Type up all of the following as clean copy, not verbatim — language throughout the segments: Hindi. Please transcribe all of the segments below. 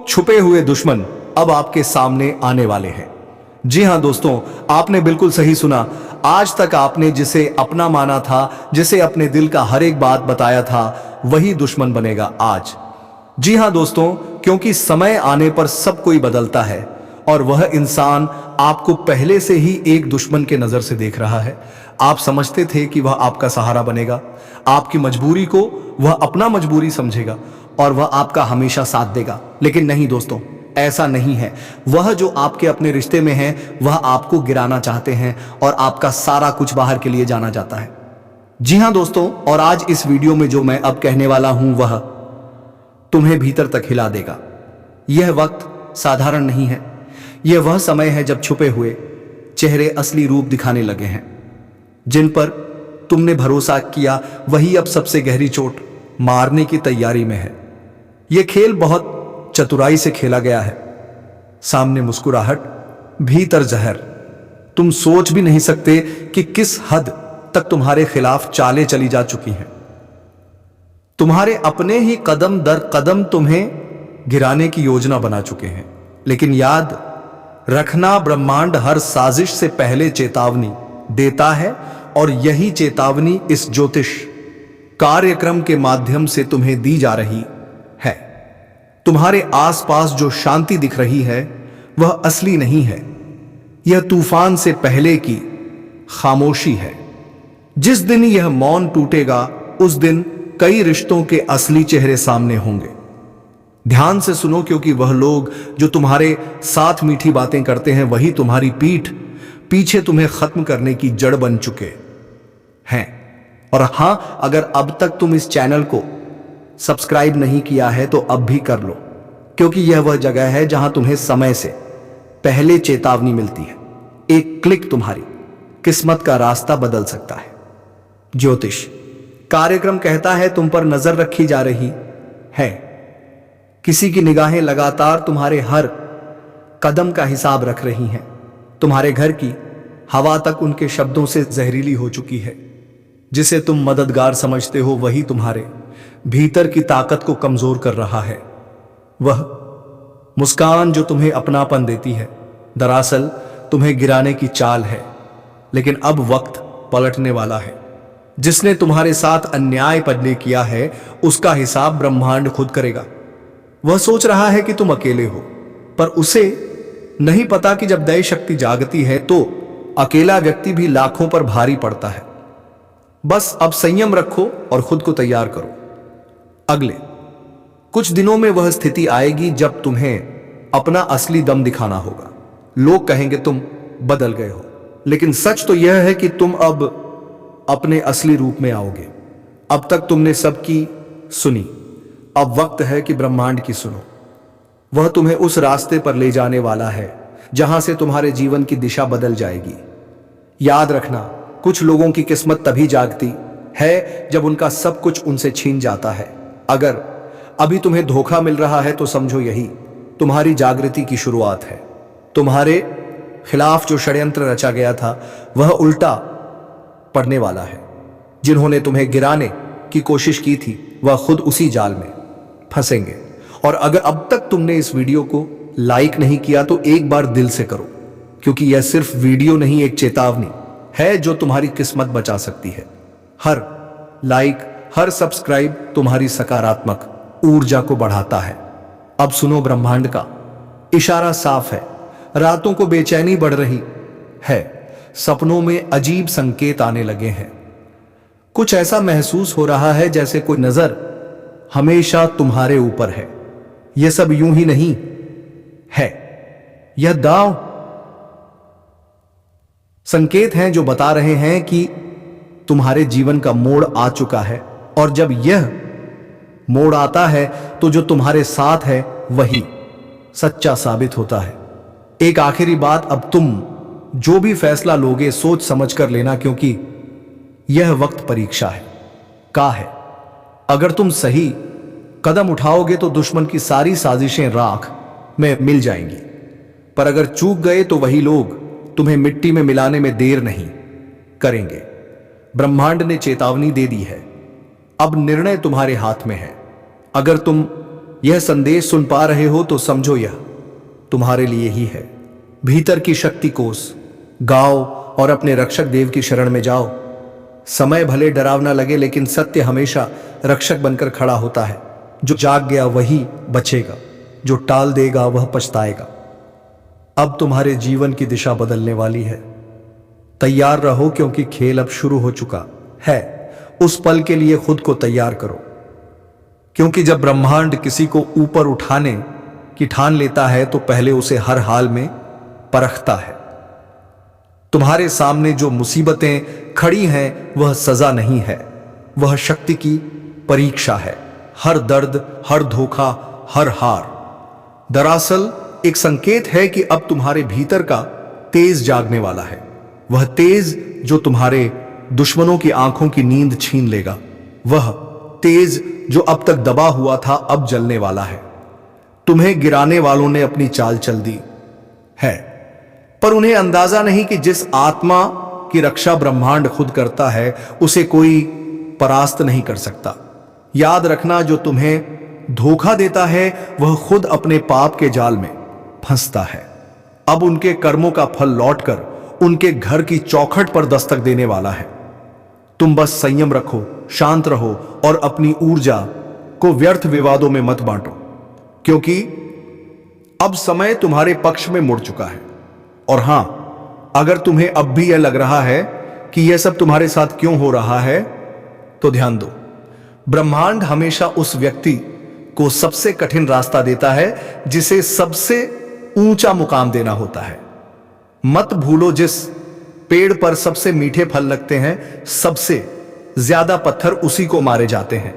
छुपे हुए दुश्मन अब आपके सामने आने वाले हैं। जी हां दोस्तों, आपने बिल्कुल सही सुना। आज तक आपने जिसे अपना माना था, जिसे अपने दिल का हर एक बात बताया था, वही दुश्मन बनेगा आज। जी हां दोस्तों, क्योंकि समय आने पर सब कोई बदलता है और वह इंसान आपको पहले से ही एक दुश्मन के नजर से देख रहा है। आप समझते थे कि वह आपका सहारा बनेगा, आपकी मजबूरी को वह अपना मजबूरी समझेगा और वह आपका हमेशा साथ देगा, लेकिन नहीं दोस्तों, ऐसा नहीं है। वह जो आपके अपने रिश्ते में है, वह आपको गिराना चाहते हैं और आपका सारा कुछ बाहर के लिए जाना जाता है। जी हां दोस्तों, और आज इस वीडियो में जो मैं अब कहने वाला हूं वह तुम्हें भीतर तक हिला देगा। यह वक्त साधारण नहीं है। यह वह समय है जब छुपे हुए चेहरे असली रूप दिखाने लगे हैं। जिन पर तुमने भरोसा किया वही अब सबसे गहरी चोट मारने की तैयारी में है। यह खेल बहुत चतुराई से खेला गया है। सामने मुस्कुराहट, भीतर जहर। तुम सोच भी नहीं सकते कि किस हद तक तुम्हारे खिलाफ चालें चली जा चुकी हैं। तुम्हारे अपने ही कदम दर कदम तुम्हें गिराने की योजना बना चुके हैं। लेकिन याद रखना, ब्रह्मांड हर साजिश से पहले चेतावनी देता है और यही चेतावनी इस ज्योतिष कार्यक्रम के माध्यम से तुम्हें दी जा रही है। तुम्हारे आसपास जो शांति दिख रही है वह असली नहीं है। यह तूफान से पहले की खामोशी है। जिस दिन यह मौन टूटेगा उस दिन कई रिश्तों के असली चेहरे सामने होंगे। ध्यान से सुनो, क्योंकि वह लोग जो तुम्हारे साथ मीठी बातें करते हैं वही तुम्हारी पीठ पीछे तुम्हें खत्म करने की जड़ बन चुके हैं। और हां, अगर अब तक तुम इस चैनल को सब्सक्राइब नहीं किया है तो अब भी कर लो, क्योंकि यह वह जगह है जहां तुम्हें समय से पहले चेतावनी मिलती है। एक क्लिक तुम्हारी किस्मत का रास्ता बदल सकता है। ज्योतिष कार्यक्रम कहता है तुम पर नजर रखी जा रही है। किसी की निगाहें लगातार तुम्हारे हर कदम का हिसाब रख रही हैं। तुम्हारे घर की हवा तक उनके शब्दों से जहरीली हो चुकी है। जिसे तुम मददगार समझते हो वही तुम्हारे भीतर की ताकत को कमजोर कर रहा है। वह मुस्कान जो तुम्हें अपनापन देती है दरअसल तुम्हें गिराने की चाल है। लेकिन अब वक्त पलटने वाला है। जिसने तुम्हारे साथ अन्याय पहले किया है उसका हिसाब ब्रह्मांड खुद करेगा। वह सोच रहा है कि तुम अकेले हो, पर उसे नहीं पता कि जब दैव शक्ति जागती है तो अकेला व्यक्ति भी लाखों पर भारी पड़ता है। बस अब संयम रखो और खुद को तैयार करो। अगले कुछ दिनों में वह स्थिति आएगी जब तुम्हें अपना असली दम दिखाना होगा। लोग कहेंगे तुम बदल गए हो, लेकिन सच तो यह है कि तुम अब अपने असली रूप में आओगे। अब तक तुमने सबकी सुनी, अब वक्त है कि ब्रह्मांड की सुनो। वह तुम्हें उस रास्ते पर ले जाने वाला है जहां से तुम्हारे जीवन की दिशा बदल जाएगी। याद रखना, कुछ लोगों की किस्मत तभी जागती है जब उनका सब कुछ उनसे छीन जाता है। अगर अभी तुम्हें धोखा मिल रहा है तो समझो यही तुम्हारी जागृति की शुरुआत है। तुम्हारे खिलाफ जो षड्यंत्र रचा गया था वह उल्टा पड़ने वाला है। जिन्होंने तुम्हें गिराने की कोशिश की थी वह खुद उसी जाल में फंसेंगे। और अगर अब तक तुमने इस वीडियो को लाइक नहीं किया तो एक बार दिल से करो, क्योंकि यह सिर्फ वीडियो नहीं, एक चेतावनी है जो तुम्हारी किस्मत बचा सकती है। हर लाइक, हर सब्सक्राइब तुम्हारी सकारात्मक ऊर्जा को बढ़ाता है। अब सुनो, ब्रह्मांड का इशारा साफ है। रातों को बेचैनी बढ़ रही है, सपनों में अजीब संकेत आने लगे हैं। कुछ ऐसा महसूस हो रहा है जैसे कोई नजर हमेशा तुम्हारे ऊपर है। यह सब यूं ही नहीं है, यह दांव संकेत हैं जो बता रहे हैं कि तुम्हारे जीवन का मोड़ आ चुका है। और जब यह मोड़ आता है तो जो तुम्हारे साथ है वही सच्चा साबित होता है। एक आखिरी बात, अब तुम जो भी फैसला लोगे सोच समझ कर लेना, क्योंकि यह वक्त परीक्षा है। अगर तुम सही कदम उठाओगे तो दुश्मन की सारी साजिशें राख में मिल जाएंगी, पर अगर चूक गए तो वही लोग तुम्हें मिट्टी में मिलाने में देर नहीं करेंगे। ब्रह्मांड ने चेतावनी दे दी है, अब निर्णय तुम्हारे हाथ में है। अगर तुम यह संदेश सुन पा रहे हो तो समझो यह तुम्हारे लिए ही है। भीतर की शक्ति कोस गाओ और अपने रक्षक देव की शरण में जाओ। समय भले डरावना लगे लेकिन सत्य हमेशा रक्षक बनकर खड़ा होता है। जो जाग गया वही बचेगा, जो टाल देगा वह पछताएगा। अब तुम्हारे जीवन की दिशा बदलने वाली है। तैयार रहो क्योंकि खेल अब शुरू हो चुका है। उस पल के लिए खुद को तैयार करो, क्योंकि जब ब्रह्मांड किसी को ऊपर उठाने की ठान लेता है तो पहले उसे हर हाल में परखता है। तुम्हारे सामने जो मुसीबतें खड़ी हैं वह सजा नहीं है, वह शक्ति की परीक्षा है। हर दर्द, हर धोखा, हर हार दरअसल एक संकेत है कि अब तुम्हारे भीतर का तेज जागने वाला है। वह तेज जो तुम्हारे दुश्मनों की आंखों की नींद छीन लेगा, वह तेज जो अब तक दबा हुआ था अब जलने वाला है। तुम्हें गिराने वालों ने अपनी चाल चल दी है, पर उन्हें अंदाजा नहीं कि जिस आत्मा की रक्षा ब्रह्मांड खुद करता है उसे कोई परास्त नहीं कर सकता। याद रखना, जो तुम्हें धोखा देता है वह खुद अपने पाप के जाल में फंसता है। अब उनके कर्मों का फल लौटकर उनके घर की चौखट पर दस्तक देने वाला है। तुम बस संयम रखो, शांत रहो और अपनी ऊर्जा को व्यर्थ विवादों में मत बांटो, क्योंकि अब समय तुम्हारे पक्ष में मुड़ चुका है। और हां, अगर तुम्हें अब भी यह लग रहा है कि यह सब तुम्हारे साथ क्यों हो रहा है, तो ध्यान दो, ब्रह्मांड हमेशा उस व्यक्ति को सबसे कठिन रास्ता देता है जिसे सबसे ऊंचा मुकाम देना होता है। मत भूलो, जिस पेड़ पर सबसे मीठे फल लगते हैं सबसे ज्यादा पत्थर उसी को मारे जाते हैं।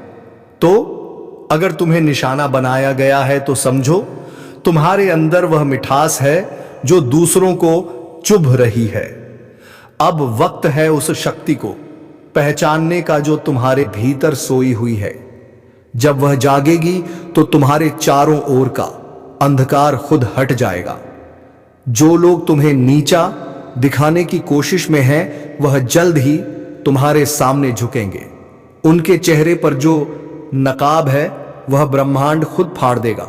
तो अगर तुम्हें निशाना बनाया गया है तो समझो तुम्हारे अंदर वह मिठास है जो दूसरों को चुभ रही है। अब वक्त है उस शक्ति को पहचानने का जो तुम्हारे भीतर सोई हुई है। जब वह जागेगी तो तुम्हारे चारों ओर का अंधकार खुद हट जाएगा। जो लोग तुम्हें नीचा दिखाने की कोशिश में हैं, वह जल्द ही तुम्हारे सामने झुकेंगे। उनके चेहरे पर जो नकाब है वह ब्रह्मांड खुद फाड़ देगा।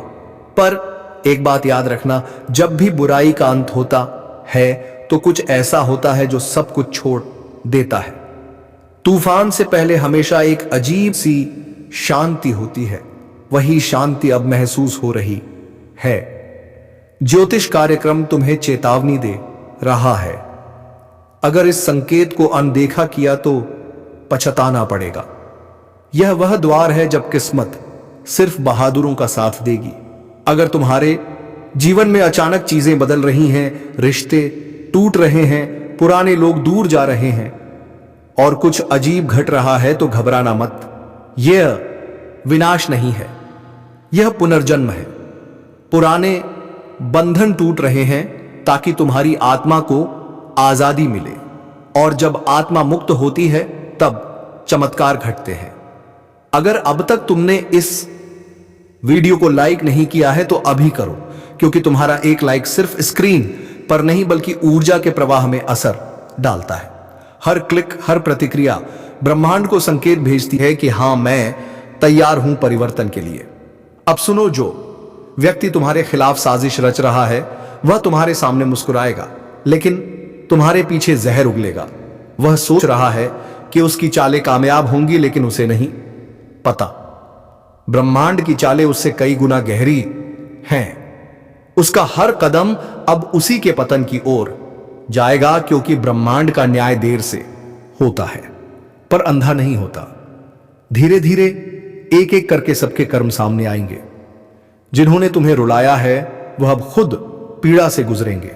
पर एक बात याद रखना, जब भी बुराई का अंत होता है तो कुछ ऐसा होता है जो सब कुछ छोड़ देता है। तूफान से पहले हमेशा एक अजीब सी शांति होती है। वही शांति अब महसूस हो रही है। ज्योतिष कार्यक्रम तुम्हें चेतावनी दे रहा है। अगर इस संकेत को अनदेखा किया तो पछताना पड़ेगा। यह वह द्वार है जब किस्मत सिर्फ बहादुरों का साथ देगी। अगर तुम्हारे जीवन में अचानक चीजें बदल रही हैं, रिश्ते टूट रहे हैं, पुराने लोग दूर जा रहे हैं और कुछ अजीब घट रहा है तो घबराना मत। यह विनाश नहीं है, यह पुनर्जन्म है। पुराने बंधन टूट रहे हैं ताकि तुम्हारी आत्मा को आजादी मिले, और जब आत्मा मुक्त होती है तब चमत्कार घटते हैं। अगर अब तक तुमने इस वीडियो को लाइक नहीं किया है तो अभी करो, क्योंकि तुम्हारा एक लाइक सिर्फ स्क्रीन पर नहीं बल्कि ऊर्जा के प्रवाह में असर डालता है। हर क्लिक, हर प्रतिक्रिया ब्रह्मांड को संकेत भेजती है कि हां, मैं तैयार हूं परिवर्तन के लिए। अब सुनो, जो व्यक्ति तुम्हारे खिलाफ साजिश रच रहा है वह तुम्हारे सामने मुस्कुराएगा, लेकिन तुम्हारे पीछे जहर उगलेगा। वह सोच रहा है कि उसकी चालें कामयाब होंगी, लेकिन उसे नहीं पता ब्रह्मांड की चालें उससे कई गुना गहरी हैं। उसका हर कदम अब उसी के पतन की ओर जाएगा, क्योंकि ब्रह्मांड का न्याय देर से होता है पर अंधा नहीं होता। धीरे धीरे एक एक करके सबके कर्म सामने आएंगे। जिन्होंने तुम्हें रुलाया है वह अब खुद पीड़ा से गुजरेंगे।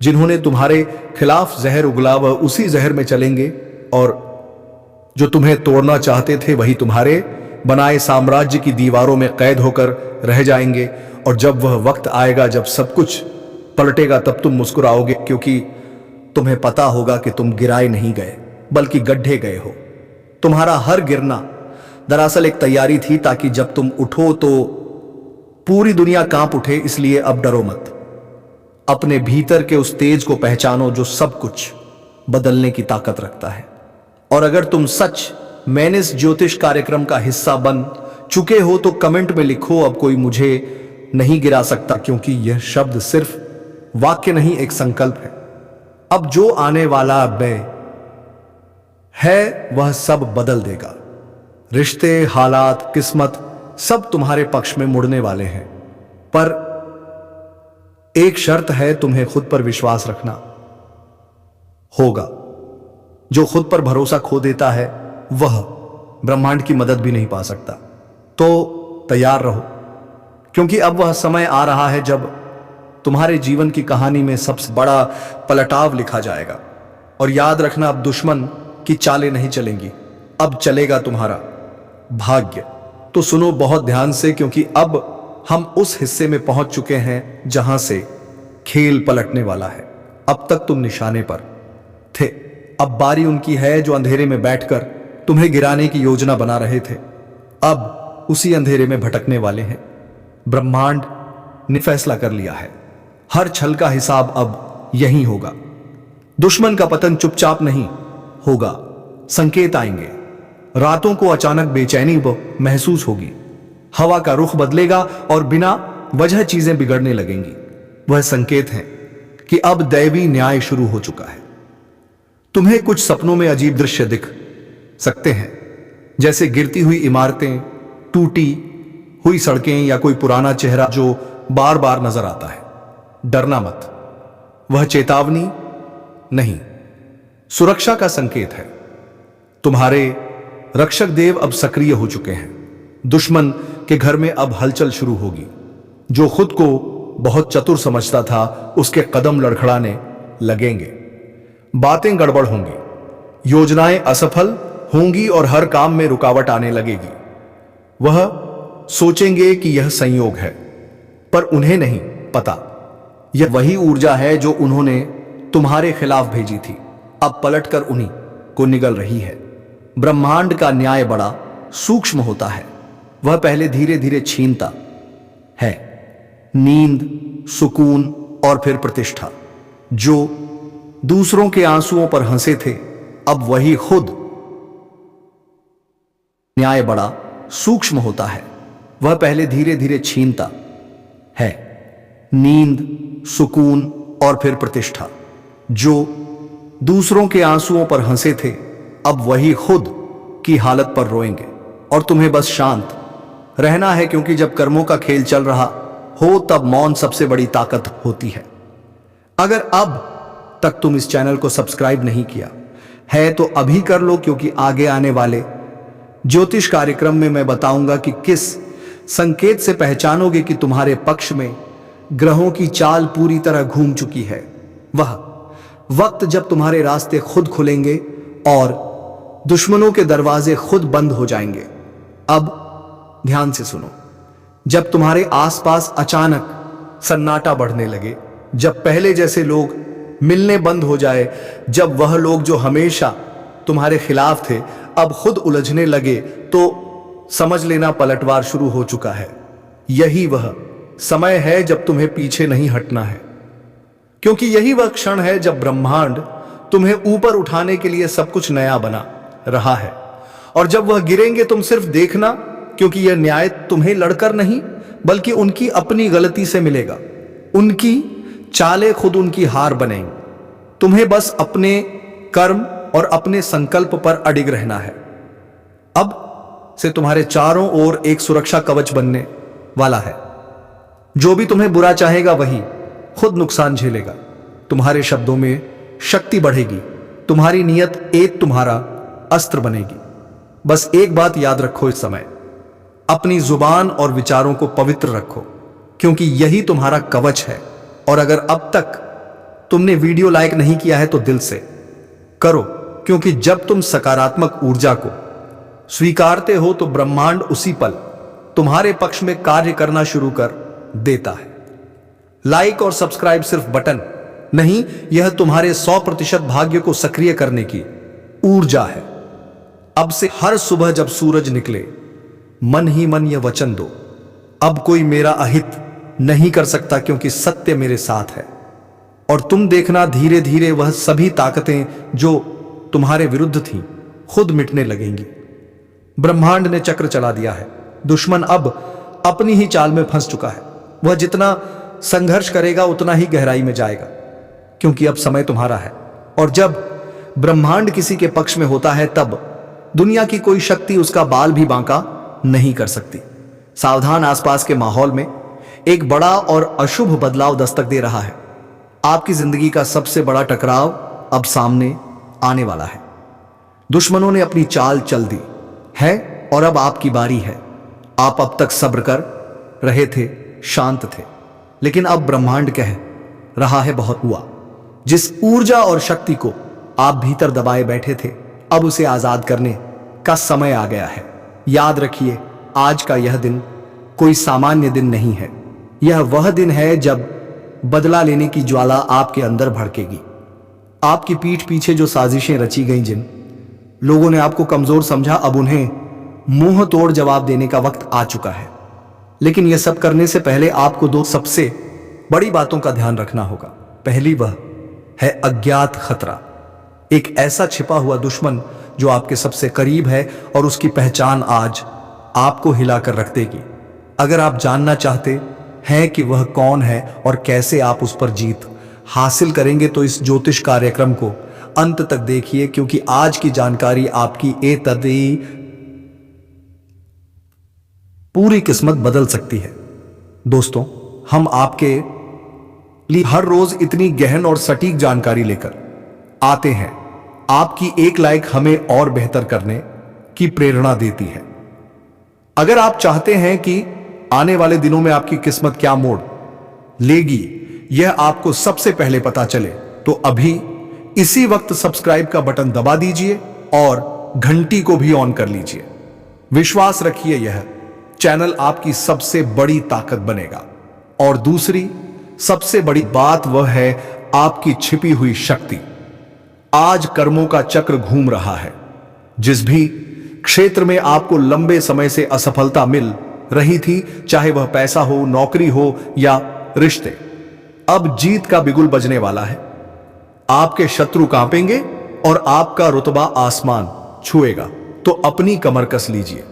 जिन्होंने तुम्हारे खिलाफ जहर उगला वह उसी जहर में चलेंगे, और जो तुम्हें तोड़ना चाहते थे वही तुम्हारे बनाए साम्राज्य की दीवारों में कैद होकर रह जाएंगे। और जब वह वक्त आएगा जब सब कुछ पलटेगा तब तुम मुस्कुराओगे, क्योंकि तुम्हें पता होगा कि तुम गिराए नहीं गए बल्कि गड्ढे गए हो। तुम्हारा हर गिरना दरअसल एक तैयारी थी, ताकि जब तुम उठो तो पूरी दुनिया कांप उठे। इसलिए अब डरो मत। अपने भीतर के उस तेज को पहचानो जो सब कुछ बदलने की ताकत रखता है। और अगर तुम सच मैंने इस ज्योतिष कार्यक्रम का हिस्सा बन चुके हो तो कमेंट में लिखो, अब कोई मुझे नहीं गिरा सकता, क्योंकि यह शब्द सिर्फ वाक्य नहीं, एक संकल्प है। अब जो आने वाला व्यय है वह सब बदल देगा। रिश्ते, हालात, किस्मत सब तुम्हारे पक्ष में मुड़ने वाले हैं। पर एक शर्त है, तुम्हें खुद पर विश्वास रखना होगा। जो खुद पर भरोसा खो देता है वह ब्रह्मांड की मदद भी नहीं पा सकता। तो तैयार रहो, क्योंकि अब वह समय आ रहा है जब तुम्हारे जीवन की कहानी में सबसे बड़ा पलटाव लिखा जाएगा। और याद रखना, अब दुश्मन की चालें नहीं चलेंगी, अब चलेगा तुम्हारा भाग्य। तो सुनो बहुत ध्यान से, क्योंकि अब हम उस हिस्से में पहुंच चुके हैं जहां से खेल पलटने वाला है। अब तक तुम निशाने पर थे, अब बारी उनकी है जो अंधेरे में बैठकर तुम्हें गिराने की योजना बना रहे थे। अब उसी अंधेरे में भटकने वाले हैं। ब्रह्मांड ने फैसला कर लिया है, हर छल का हिसाब अब यही होगा। दुश्मन का पतन चुपचाप नहीं होगा, संकेत आएंगे। रातों को अचानक बेचैनी महसूस होगी, हवा का रुख बदलेगा और बिना वजह चीजें बिगड़ने लगेंगी। वह संकेत है कि अब दैवी न्याय शुरू हो चुका है। तुम्हें कुछ सपनों में अजीब दृश्य दिख सकते हैं, जैसे गिरती हुई इमारतें, टूटी हुई सड़कें या कोई पुराना चेहरा जो बार बार नजर आता है। डरना मत, वह चेतावनी नहीं, सुरक्षा का संकेत है। तुम्हारे रक्षक देव अब सक्रिय हो चुके हैं। दुश्मन के घर में अब हलचल शुरू होगी। जो खुद को बहुत चतुर समझता था उसके कदम लड़खड़ाने लगेंगे। बातें गड़बड़ होंगी, योजनाएं असफल होंगी और हर काम में रुकावट आने लगेगी। वह सोचेंगे कि यह संयोग है, पर उन्हें नहीं पता यह वही ऊर्जा है जो उन्होंने तुम्हारे खिलाफ भेजी थी, अब पलटकर उन्हीं को निगल रही है। ब्रह्मांड का न्याय बड़ा सूक्ष्म होता है। वह पहले धीरे धीरे छीनता है नींद, सुकून और फिर प्रतिष्ठा। जो दूसरों के आंसुओं पर हंसे थे, अब वही खुद। न्याय बड़ा सूक्ष्म होता है। वह पहले धीरे धीरे छीनता है नींद, सुकून और फिर प्रतिष्ठा। जो दूसरों के आंसुओं पर हंसे थे, अब वही खुद की हालत पर रोएंगे। और तुम्हें बस शांत रहना है, क्योंकि जब कर्मों का खेल चल रहा हो तब मौन सबसे बड़ी ताकत होती है। अगर अब तक तुम इस चैनल को सब्सक्राइब नहीं किया है तो अभी कर लो, क्योंकि आगे आने वाले ज्योतिष कार्यक्रम में मैं बताऊंगा कि किस संकेत से पहचानोगे कि तुम्हारे पक्ष में ग्रहों की चाल पूरी तरह घूम चुकी है। वह वक्त जब तुम्हारे रास्ते खुद खुलेंगे और दुश्मनों के दरवाजे खुद बंद हो जाएंगे। अब ध्यान से सुनो, जब तुम्हारे आसपास अचानक सन्नाटा बढ़ने लगे, जब पहले जैसे लोग मिलने बंद हो जाए, जब वह लोग जो हमेशा तुम्हारे खिलाफ थे अब खुद उलझने लगे, तो समझ लेना पलटवार शुरू हो चुका है। यही वह समय है जब तुम्हें पीछे नहीं हटना है, क्योंकि यही वह क्षण है जब ब्रह्मांड तुम्हें ऊपर उठाने के लिए सब कुछ नया बना रहा है। और जब वह गिरेंगे तुम सिर्फ देखना, क्योंकि यह न्याय तुम्हें लड़कर नहीं बल्कि उनकी अपनी गलती से मिलेगा। उनकी चालें खुद उनकी हार बनेंगी। तुम्हें बस अपने कर्म और अपने संकल्प पर अडिग रहना है। अब से तुम्हारे चारों ओर एक सुरक्षा कवच बनने वाला है। जो भी तुम्हें बुरा चाहेगा वही खुद नुकसान झेलेगा। तुम्हारे शब्दों में शक्ति बढ़ेगी, तुम्हारी नियत एक तुम्हारा अस्त्र बनेगी। बस एक बात याद रखो, इस समय अपनी जुबान और विचारों को पवित्र रखो, क्योंकि यही तुम्हारा कवच है। और अगर अब तक तुमने वीडियो लाइक नहीं किया है तो दिल से करो, क्योंकि जब तुम सकारात्मक ऊर्जा को स्वीकारते हो तो ब्रह्मांड उसी पल तुम्हारे पक्ष में कार्य करना शुरू कर देता है। लाइक और सब्सक्राइब सिर्फ बटन नहीं, यह तुम्हारे 100% भाग्य को सक्रिय करने की ऊर्जा है। अब से हर सुबह जब सूरज निकले, मन ही मन यह वचन दो, अब कोई मेरा अहित नहीं कर सकता, क्योंकि सत्य मेरे साथ है। और तुम देखना, धीरे धीरे वह सभी ताकतें जो तुम्हारे विरुद्ध थीं खुद मिटने लगेंगी। ब्रह्मांड ने चक्र चला दिया है। दुश्मन अब अपनी ही चाल में फंस चुका है। वह जितना संघर्ष करेगा उतना ही गहराई में जाएगा, क्योंकि अब समय तुम्हारा है। और जब ब्रह्मांड किसी के पक्ष में होता है तब दुनिया की कोई शक्ति उसका बाल भी बांका नहीं कर सकती। सावधान, आसपास के माहौल में एक बड़ा और अशुभ बदलाव दस्तक दे रहा है। आपकी जिंदगी का सबसे बड़ा टकराव अब सामने आने वाला है। दुश्मनों ने अपनी चाल चल दी है और अब आपकी बारी है। आप अब तक सब्र कर रहे थे, शांत थे, लेकिन अब ब्रह्मांड कह रहा है बहुत हुआ। जिस ऊर्जा और शक्ति को आप भीतर दबाए बैठे थे, अब उसे आजाद करने का समय आ गया है। याद रखिए, आज का यह दिन कोई सामान्य दिन नहीं है। यह वह दिन है जब बदला लेने की ज्वाला आपके अंदर भड़केगी। आपकी पीठ पीछे जो साजिशें रची गईं, जिन लोगों ने आपको कमजोर समझा, अब उन्हें मुंह तोड़ जवाब देने का वक्त आ चुका है। लेकिन यह सब करने से पहले आपको दो सबसे बड़ी बातों का ध्यान रखना होगा। पहली वह है अज्ञात खतरा, एक ऐसा छिपा हुआ दुश्मन जो आपके सबसे करीब है और उसकी पहचान आज आपको हिलाकर रख देगी। अगर आप जानना चाहते हैं कि वह कौन है और कैसे आप उस पर जीत हासिल करेंगे, तो इस ज्योतिष कार्यक्रम को अंत तक देखिए, क्योंकि आज की जानकारी आपकी पूरी किस्मत बदल सकती है। दोस्तों, हम आपके लिए हर रोज इतनी गहन और सटीक जानकारी लेकर आते हैं। आपकी एक लाइक हमें और बेहतर करने की प्रेरणा देती है। अगर आप चाहते हैं कि आने वाले दिनों में आपकी किस्मत क्या मोड़ लेगी, यह आपको सबसे पहले पता चले, तो अभी इसी वक्त सब्सक्राइब का बटन दबा दीजिए और घंटी को भी ऑन कर लीजिए। विश्वास रखिए, यह चैनल आपकी सबसे बड़ी ताकत बनेगा। और दूसरी सबसे बड़ी बात वह है आपकी छिपी हुई शक्ति। आज कर्मों का चक्र घूम रहा है। जिस भी क्षेत्र में आपको लंबे समय से असफलता मिल रही थी, चाहे वह पैसा हो, नौकरी हो या रिश्ते, अब जीत का बिगुल बजने वाला है। आपके शत्रु कांपेंगे और आपका रुतबा आसमान छुएगा। तो अपनी कमर कस लीजिए।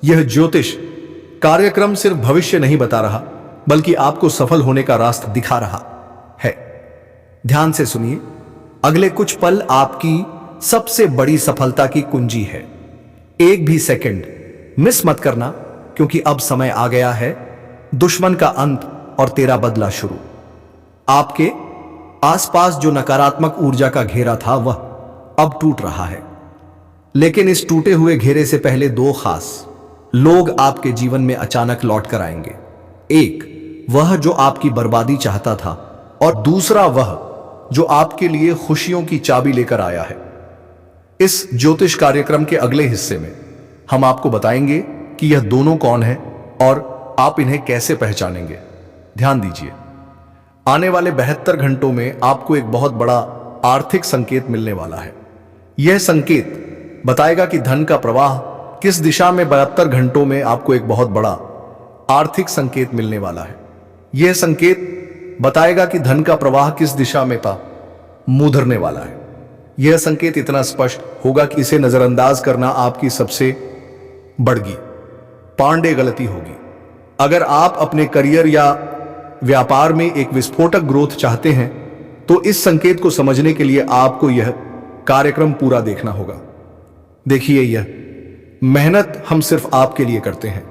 यह ज्योतिष कार्यक्रम सिर्फ भविष्य नहीं बता रहा, बल्कि आपको सफल होने का रास्ता दिखा रहा है। ध्यान से सुनिए, अगले कुछ पल आपकी सबसे बड़ी सफलता की कुंजी है। एक भी सेकंड मिस मत करना, क्योंकि अब समय आ गया है दुश्मन का अंत और तेरा बदला शुरू। आपके आसपास जो नकारात्मक ऊर्जा का घेरा था, वह अब टूट रहा है। लेकिन इस टूटे हुए घेरे से पहले दो खास लोग आपके जीवन में अचानक लौट कर आएंगे। एक वह जो आपकी बर्बादी चाहता था, और दूसरा वह जो आपके लिए खुशियों की चाबी लेकर आया है। इस ज्योतिष कार्यक्रम के अगले हिस्से में हम आपको बताएंगे कि यह दोनों कौन है और आप इन्हें कैसे पहचानेंगे। ध्यान दीजिए, आने वाले 72 घंटों में आपको एक बहुत बड़ा आर्थिक संकेत मिलने वाला है। यह संकेत बताएगा कि धन का प्रवाह किस दिशा में 72 घंटों में आपको एक बहुत बड़ा आर्थिक संकेत मिलने वाला है। यह संकेत बताएगा कि धन का प्रवाह किस दिशा में मुधरने वाला है। यह संकेत इतना स्पष्ट होगा कि इसे नजरअंदाज करना आपकी सबसे बड़ी पांडे गलती होगी। अगर आप अपने करियर या व्यापार में एक विस्फोटक ग्रोथ चाहते हैं, तो इस संकेत को समझने के लिए आपको यह कार्यक्रम पूरा देखना होगा। देखिए, यह मेहनत हम सिर्फ आपके लिए करते हैं।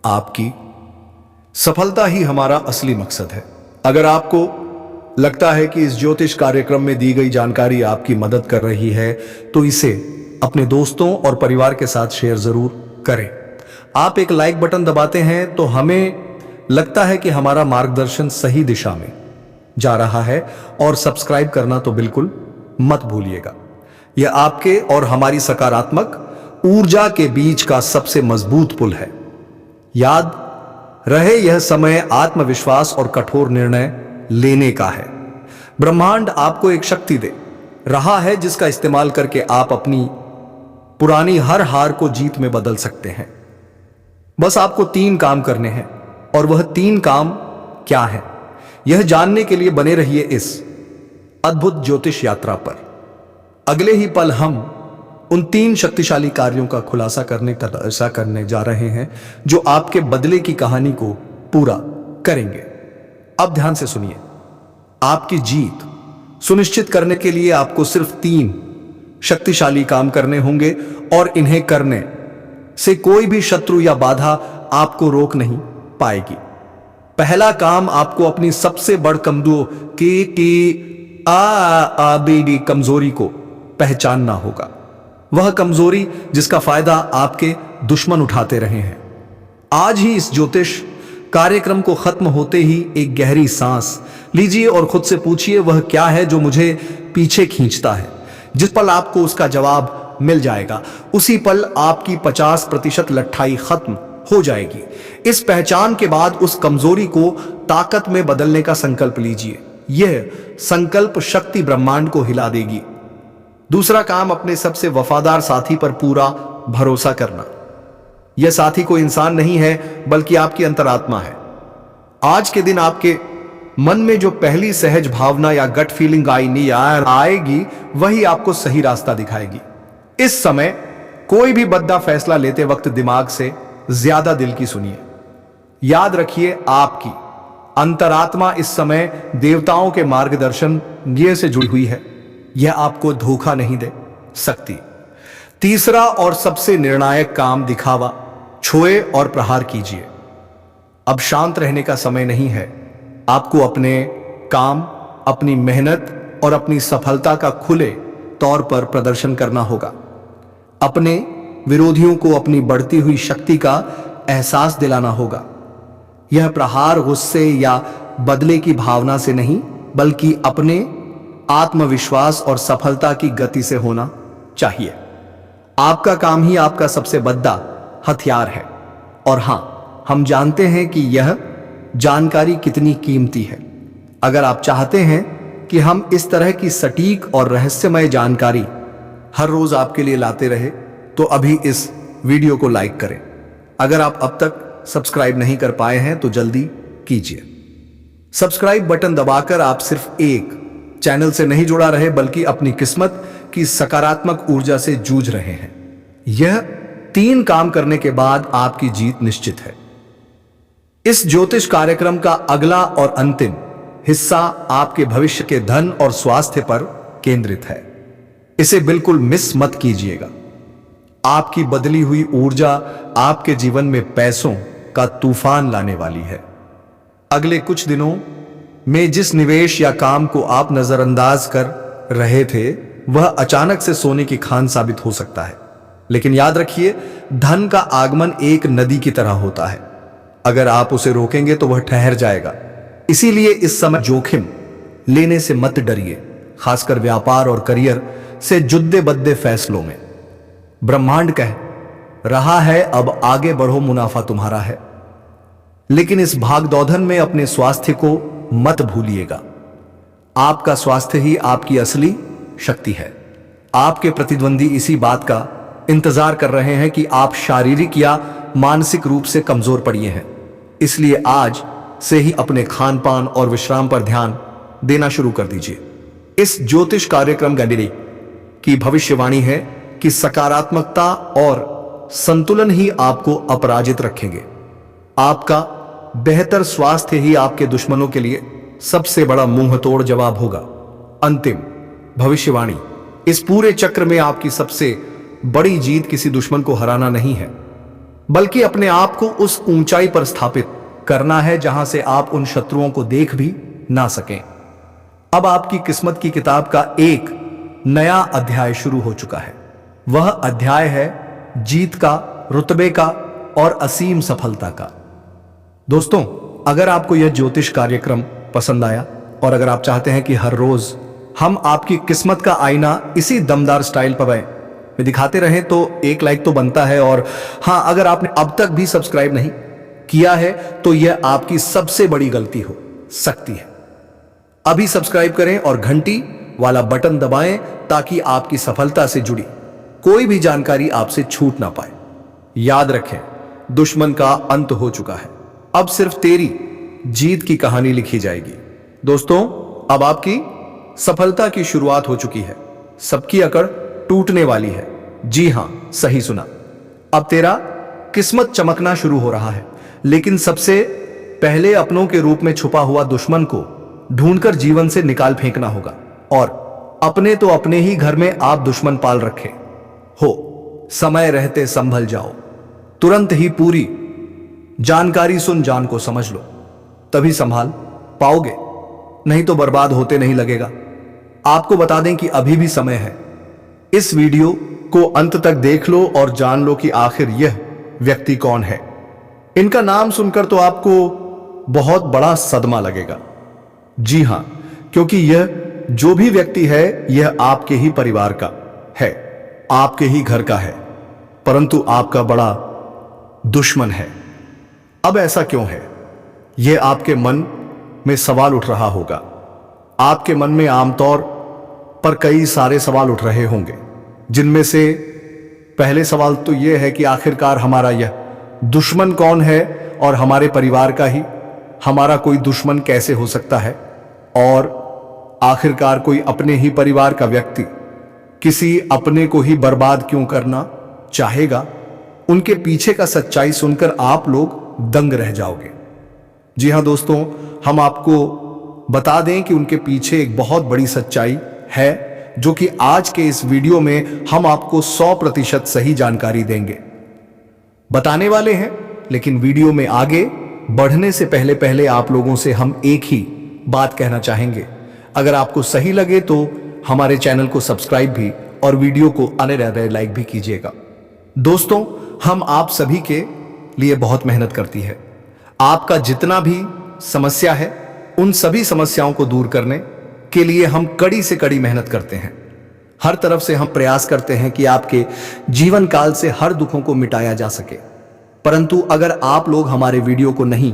आपकी सफलता ही हमारा असली मकसद है। अगर आपको लगता है कि इस ज्योतिष कार्यक्रम में दी गई जानकारी आपकी मदद कर रही है, तो इसे अपने दोस्तों और परिवार के साथ शेयर जरूर करें। आप एक लाइक बटन दबाते हैं तो हमें लगता है कि हमारा मार्गदर्शन सही दिशा में जा रहा है, और सब्सक्राइब करना तो बिल्कुल मत भूलिएगा। यह आपके और हमारी सकारात्मक ऊर्जा के बीच का सबसे मजबूत पुल है। याद रहे, यह समय आत्मविश्वास और कठोर निर्णय लेने का है। ब्रह्मांड आपको एक शक्ति दे रहा है, जिसका इस्तेमाल करके आप अपनी पुरानी हर हार को जीत में बदल सकते हैं। बस आपको 3 काम करने हैं, और वह 3 काम क्या है, यह जानने के लिए बने रहिए इस अद्भुत ज्योतिष यात्रा पर। अगले ही पल हम उन 3 शक्तिशाली कार्यों का खुलासा करने जा रहे हैं जो आपके बदले की कहानी को पूरा करेंगे। अब ध्यान से सुनिए। आपकी जीत सुनिश्चित करने के लिए आपको सिर्फ 3 शक्तिशाली काम करने होंगे और इन्हें करने से कोई भी शत्रु या बाधा आपको रोक नहीं पाएगी। पहला काम, आपको अपनी सबसे बड़ी कमजोरी को पहचानना होगा। वह कमजोरी जिसका फायदा आपके दुश्मन उठाते रहे हैं। आज ही इस ज्योतिष कार्यक्रम को खत्म होते ही एक गहरी सांस लीजिए और खुद से पूछिए, वह क्या है जो मुझे पीछे खींचता है। जिस पल आपको उसका जवाब मिल जाएगा, उसी पल आपकी 50% लट्ठाई खत्म हो जाएगी। इस पहचान के बाद उस कमजोरी को ताकत में बदलने का संकल्प लीजिए। यह संकल्प शक्ति ब्रह्मांड को हिला देगी। दूसरा काम, अपने सबसे वफादार साथी पर पूरा भरोसा करना। यह साथी कोई इंसान नहीं है, बल्कि आपकी अंतरात्मा है। आज के दिन आपके मन में जो पहली सहज भावना या गट फीलिंग आएगी, वही आपको सही रास्ता दिखाएगी। इस समय कोई भी बद्दा फैसला लेते वक्त दिमाग से ज्यादा दिल की सुनिए। याद रखिए, आपकी अंतरात्मा इस समय देवताओं के मार्गदर्शन से जुड़ी हुई है। यह आपको धोखा नहीं दे सकती। तीसरा और सबसे निर्णायक काम, दिखावा छोए और प्रहार कीजिए। अब शांत रहने का समय नहीं है। आपको अपने काम, अपनी मेहनत और अपनी सफलता का खुले तौर पर प्रदर्शन करना होगा। अपने विरोधियों को अपनी बढ़ती हुई शक्ति का एहसास दिलाना होगा। यह प्रहार गुस्से या बदले की भावना से नहीं, बल्कि अपने आत्मविश्वास और सफलता की गति से होना चाहिए। आपका काम ही आपका सबसे बड़ा हथियार है। और हां, हम जानते हैं कि यह जानकारी कितनी कीमती है। अगर आप चाहते हैं कि हम इस तरह की सटीक और रहस्यमय जानकारी हर रोज आपके लिए लाते रहे, तो अभी इस वीडियो को लाइक करें। अगर आप अब तक सब्सक्राइब नहीं कर पाए हैं तो जल्दी कीजिए। सब्सक्राइब बटन दबाकर आप सिर्फ एक चैनल से नहीं जुड़ा रहे, बल्कि अपनी किस्मत की सकारात्मक ऊर्जा से जूझ रहे हैं। यह 3 काम करने के बाद आपकी जीत निश्चित है। इस ज्योतिष कार्यक्रम का अगला और अंतिम हिस्सा आपके भविष्य के धन और स्वास्थ्य पर केंद्रित है। इसे बिल्कुल मिस मत कीजिएगा। आपकी बदली हुई ऊर्जा आपके जीवन में पैसों का तूफान लाने वाली है। अगले कुछ दिनों में जिस निवेश या काम को आप नजरअंदाज कर रहे थे, वह अचानक से सोने की खान साबित हो सकता है। लेकिन याद रखिए, धन का आगमन एक नदी की तरह होता है। अगर आप उसे रोकेंगे तो वह ठहर जाएगा। इसीलिए इस समय जोखिम लेने से मत डरिए, खासकर व्यापार और करियर से जुड़े बद्दे फैसलों में। ब्रह्मांड कह रहा है, अब आगे बढ़ो, मुनाफा तुम्हारा है। लेकिन इस भागदौड़ में अपने स्वास्थ्य को मत भूलिएगा। आपका स्वास्थ्य ही आपकी असली शक्ति है। आपके प्रतिद्वंदी इसी बात का इंतजार कर रहे हैं कि आप शारीरिक या मानसिक रूप से कमजोर पड़िए हैं। इसलिए आज से ही अपने खान पान और विश्राम पर ध्यान देना शुरू कर दीजिए। इस ज्योतिष कार्यक्रम गंडिरी की भविष्यवाणी है कि सकारात्मकता और संतुलन ही आपको अपराजित रखेंगे। आपका बेहतर स्वास्थ्य ही आपके दुश्मनों के लिए सबसे बड़ा मुंहतोड़ जवाब होगा। अंतिम भविष्यवाणी, इस पूरे चक्र में आपकी सबसे बड़ी जीत किसी दुश्मन को हराना नहीं है, बल्कि अपने आप को उस ऊंचाई पर स्थापित करना है जहां से आप उन शत्रुओं को देख भी ना सकें। अब आपकी किस्मत की किताब का एक नया अध्याय शुरू हो चुका है। वह अध्याय है जीत का, रुतबे का और असीम सफलता का। दोस्तों, अगर आपको यह ज्योतिष कार्यक्रम पसंद आया और अगर आप चाहते हैं कि हर रोज हम आपकी किस्मत का आईना इसी दमदार स्टाइल पर दिखाते रहें, तो एक लाइक तो बनता है। और हां, अगर आपने अब तक भी सब्सक्राइब नहीं किया है तो यह आपकी सबसे बड़ी गलती हो सकती है। अभी सब्सक्राइब करें और घंटी वाला बटन दबाएं ताकि आपकी सफलता से जुड़ी कोई भी जानकारी आपसे छूट ना पाए। याद रखें, दुश्मन का अंत हो चुका है। अब सिर्फ तेरी जीत की कहानी लिखी जाएगी। दोस्तों, अब आपकी सफलता की शुरुआत हो चुकी है। सबकी अकड़ टूटने वाली है। जी हां, सही सुना। अब तेरा किस्मत चमकना शुरू हो रहा है, लेकिन सबसे पहले अपनों के रूप में छुपा हुआ दुश्मन को ढूंढकर जीवन से निकाल फेंकना होगा। और अपने तो अपने ही घर में आप दुश्मन पाल रखे हो। समय रहते संभल जाओ, तुरंत ही पूरी जानकारी सुन जान को समझ लो, तभी संभाल पाओगे, नहीं तो बर्बाद होते नहीं लगेगा। आपको बता दें कि अभी भी समय है। इस वीडियो को अंत तक देख लो और जान लो कि आखिर यह व्यक्ति कौन है। इनका नाम सुनकर तो आपको बहुत बड़ा सदमा लगेगा। जी हां, क्योंकि यह जो भी व्यक्ति है यह आपके ही परिवार का है, आपके ही घर का है, परंतु आपका बड़ा दुश्मन है। अब ऐसा क्यों है? यह आपके मन में सवाल उठ रहा होगा। आपके मन में आमतौर पर कई सारे सवाल उठ रहे होंगे, जिनमें से पहले सवाल तो यह है कि आखिरकार हमारा यह दुश्मन कौन है, और हमारे परिवार का ही हमारा कोई दुश्मन कैसे हो सकता है? और आखिरकार कोई अपने ही परिवार का व्यक्ति किसी अपने को ही बर्बाद क्यों करना चाहेगा? उनके पीछे का सच्चाई सुनकर आप लोग दंग रह जाओगे। जी हां दोस्तों, हम आपको बता दें कि उनके पीछे एक बहुत बड़ी सच्चाई है, जो कि आज के इस वीडियो में हम आपको 100% सही जानकारी देंगे, बताने वाले हैं। लेकिन वीडियो में आगे बढ़ने से पहले आप लोगों से हम एक ही बात कहना चाहेंगे। अगर आपको सही लगे तो हमारे चैनल को सब्सक्राइब भी और वीडियो को आने लाइक भी कीजिएगा। दोस्तों, हम आप सभी के लिए बहुत मेहनत करती है। आपका जितना भी समस्या है उन सभी समस्याओं को दूर करने के लिए हम कड़ी से कड़ी मेहनत करते हैं। हर तरफ से हम प्रयास करते हैं कि आपके जीवन काल से हर दुखों को मिटाया जा सके। परंतु अगर आप लोग हमारे वीडियो को नहीं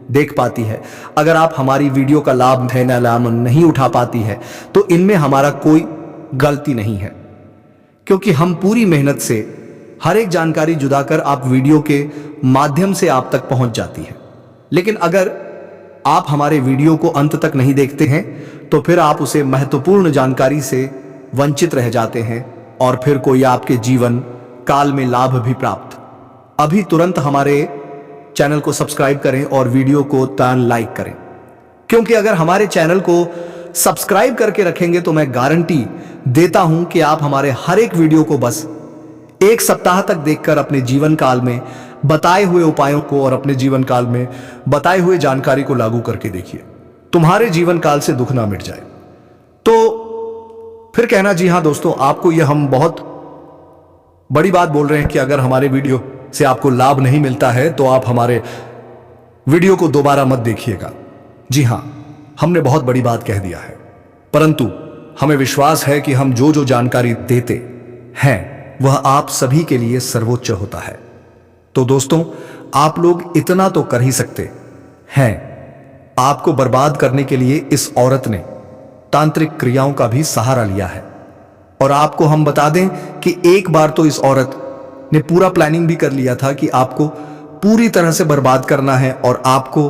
देख पाती है, अगर आप हमारी वीडियो का लाभ नहीं उठा पाती है, तो इनमें हमारा कोई गलती नहीं है, क्योंकि हम पूरी मेहनत से हर एक जानकारी जुदाकर आप वीडियो के माध्यम से आप तक पहुंच जाती है। लेकिन अगर आप हमारे वीडियो को अंत तक नहीं देखते हैं तो फिर आप उसे महत्वपूर्ण जानकारी से वंचित रह जाते हैं, और फिर कोई आपके जीवन काल में लाभ भी प्राप्त। अभी तुरंत हमारे चैनल को सब्सक्राइब करें और वीडियो को लाइक करें, क्योंकि अगर हमारे चैनल को सब्सक्राइब करके रखेंगे तो मैं गारंटी देता हूं कि आप हमारे हर एक वीडियो को बस एक सप्ताह तक देखकर अपने जीवन काल में बताए हुए उपायों को और अपने जीवन काल में बताए हुए जानकारी को लागू करके देखिए, तुम्हारे जीवन काल से दुख ना मिट जाए। तो फिर कहना, जी हां दोस्तों, आपको यह हम बहुत बड़ी बात बोल रहे हैं कि अगर हमारे वीडियो से आपको लाभ नहीं मिलता है तो आप हमारे वीडियो को दोबारा मत देखिएगा। जी हां, हमने बहुत बड़ी बात कह दिया है, परंतु हमें विश्वास है कि हम जो जो जानकारी देते हैं वह आप सभी के लिए सर्वोच्च होता है। तो दोस्तों, आप लोग इतना तो कर ही सकते हैं। आपको बर्बाद करने के लिए इस औरत ने तांत्रिक क्रियाओं का भी सहारा लिया है। और आपको हम बता दें कि एक बार तो इस औरत ने पूरा प्लानिंग भी कर लिया था कि आपको पूरी तरह से बर्बाद करना है, और आपको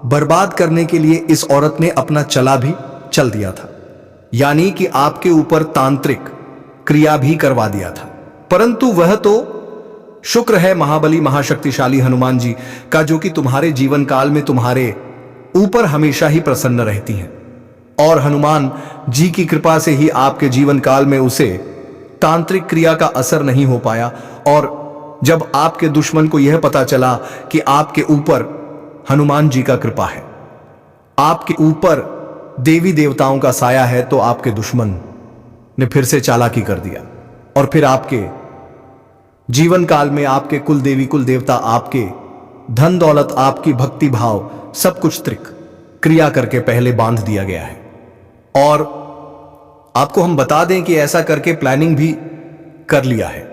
बर्बाद करने के लिए इस औरत ने अपना चला भी चल दिया था, यानी कि आपके ऊपर तांत्रिक क्रिया भी करवा दिया था। परंतु वह तो शुक्र है महाबली महाशक्तिशाली हनुमान जी का, जो कि तुम्हारे जीवन काल में तुम्हारे ऊपर हमेशा ही प्रसन्न रहती हैं, और हनुमान जी की कृपा से ही आपके जीवन काल में उसे तांत्रिक क्रिया का असर नहीं हो पाया। और जब आपके दुश्मन को यह पता चला कि आपके ऊपर हनुमान जी का कृपा है, आपके ऊपर देवी देवताओं का साया है, तो आपके दुश्मन ने फिर से चालाकी कर दिया, और फिर आपके जीवन काल में आपके कुल देवी कुल देवता, आपके धन दौलत, आपकी भक्ति भाव, सब कुछ त्रिक क्रिया करके पहले बांध दिया गया है। और आपको हम बता दें कि ऐसा करके प्लानिंग भी कर लिया है।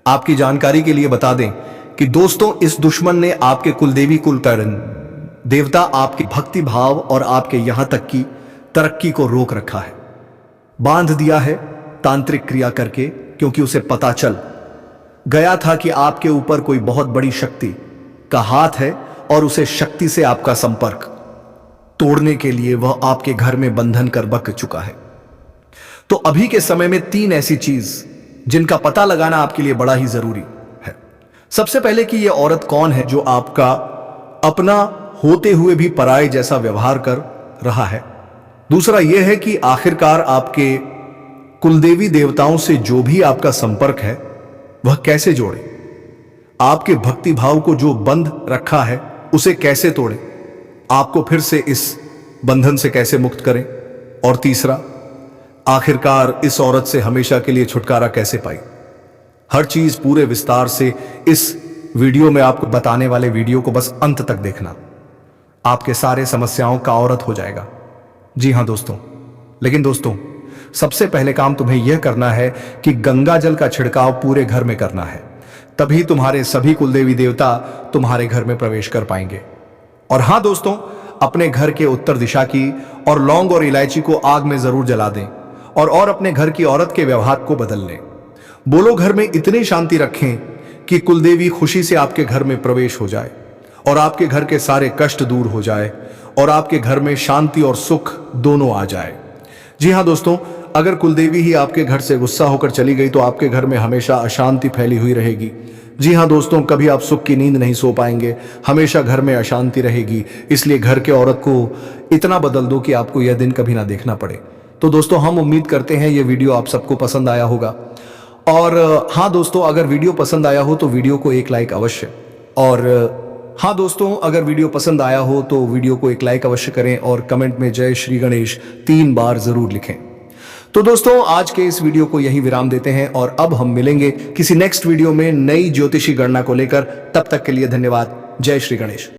आपकी जानकारी के लिए बता दें कि दोस्तों, इस दुश्मन ने आपके कुलदेवी कुल देवता, आपके भक्ति भाव और आपके यहां तक की तरक्की को रोक रखा है, बांध दिया है तांत्रिक क्रिया करके, क्योंकि उसे पता चल गया था कि आपके ऊपर कोई बहुत बड़ी शक्ति का हाथ है, और उसे शक्ति से आपका संपर्क तोड़ने के लिए वह आपके घर में बंधन कर बक चुका है। तो अभी के समय में 3 ऐसी चीज जिनका पता लगाना आपके लिए बड़ा ही जरूरी है। सबसे पहले कि ये औरत कौन है जो आपका अपना होते हुए भी पराये जैसा व्यवहार कर रहा है। दूसरा यह है कि आखिरकार आपके कुलदेवी देवताओं से जो भी आपका संपर्क है वह कैसे जोड़े, आपके भक्ति भाव को जो बंध रखा है उसे कैसे तोड़े, आपको फिर से इस बंधन से कैसे मुक्त करें। और तीसरा, आखिरकार इस औरत से हमेशा के लिए छुटकारा कैसे पाई। हर चीज पूरे विस्तार से इस वीडियो में आपको बताने वाले वीडियो को बस अंत तक देखना, आपके सारे समस्याओं का औरत हो जाएगा। जी हां दोस्तों, लेकिन दोस्तों सबसे पहले काम तुम्हें यह करना है कि गंगा जल का छिड़काव पूरे घर में करना है, तभी तुम्हारे सभी कुलदेवी देवता तुम्हारे घर में प्रवेश कर पाएंगे। और हां दोस्तों, अपने घर के उत्तर दिशा की और लौंग और इलायची को आग में जरूर जला दें और अपने घर की औरत के व्यवहार को बदल लें। बोलो घर में इतनी शांति रखें कि कुलदेवी खुशी से आपके घर में प्रवेश हो जाए और आपके घर के सारे कष्ट दूर हो जाए और आपके घर में शांति और सुख दोनों आ जाए। जी हां दोस्तों, अगर कुलदेवी ही आपके घर से गुस्सा होकर चली गई तो आपके घर में हमेशा अशांति फैली हुई रहेगी। जी हां दोस्तों, कभी आप सुख की नींद नहीं सो पाएंगे, हमेशा घर में अशांति रहेगी। इसलिए घर के औरत को इतना बदल दो कि आपको यह दिन कभी ना देखना पड़े। तो दोस्तों, हम उम्मीद करते हैं ये वीडियो आप सबको पसंद आया होगा। और हाँ दोस्तों, अगर वीडियो पसंद आया हो तो वीडियो को एक लाइक अवश्य, और हाँ दोस्तों, अगर वीडियो पसंद आया हो तो वीडियो को एक लाइक अवश्य करें और कमेंट में जय श्री गणेश 3 बार जरूर लिखें। तो दोस्तों, आज के इस वीडियो को यही विराम देते हैं और अब हम मिलेंगे किसी नेक्स्ट वीडियो में नई ज्योतिषी गणना को लेकर। तब तक के लिए धन्यवाद। जय श्री गणेश।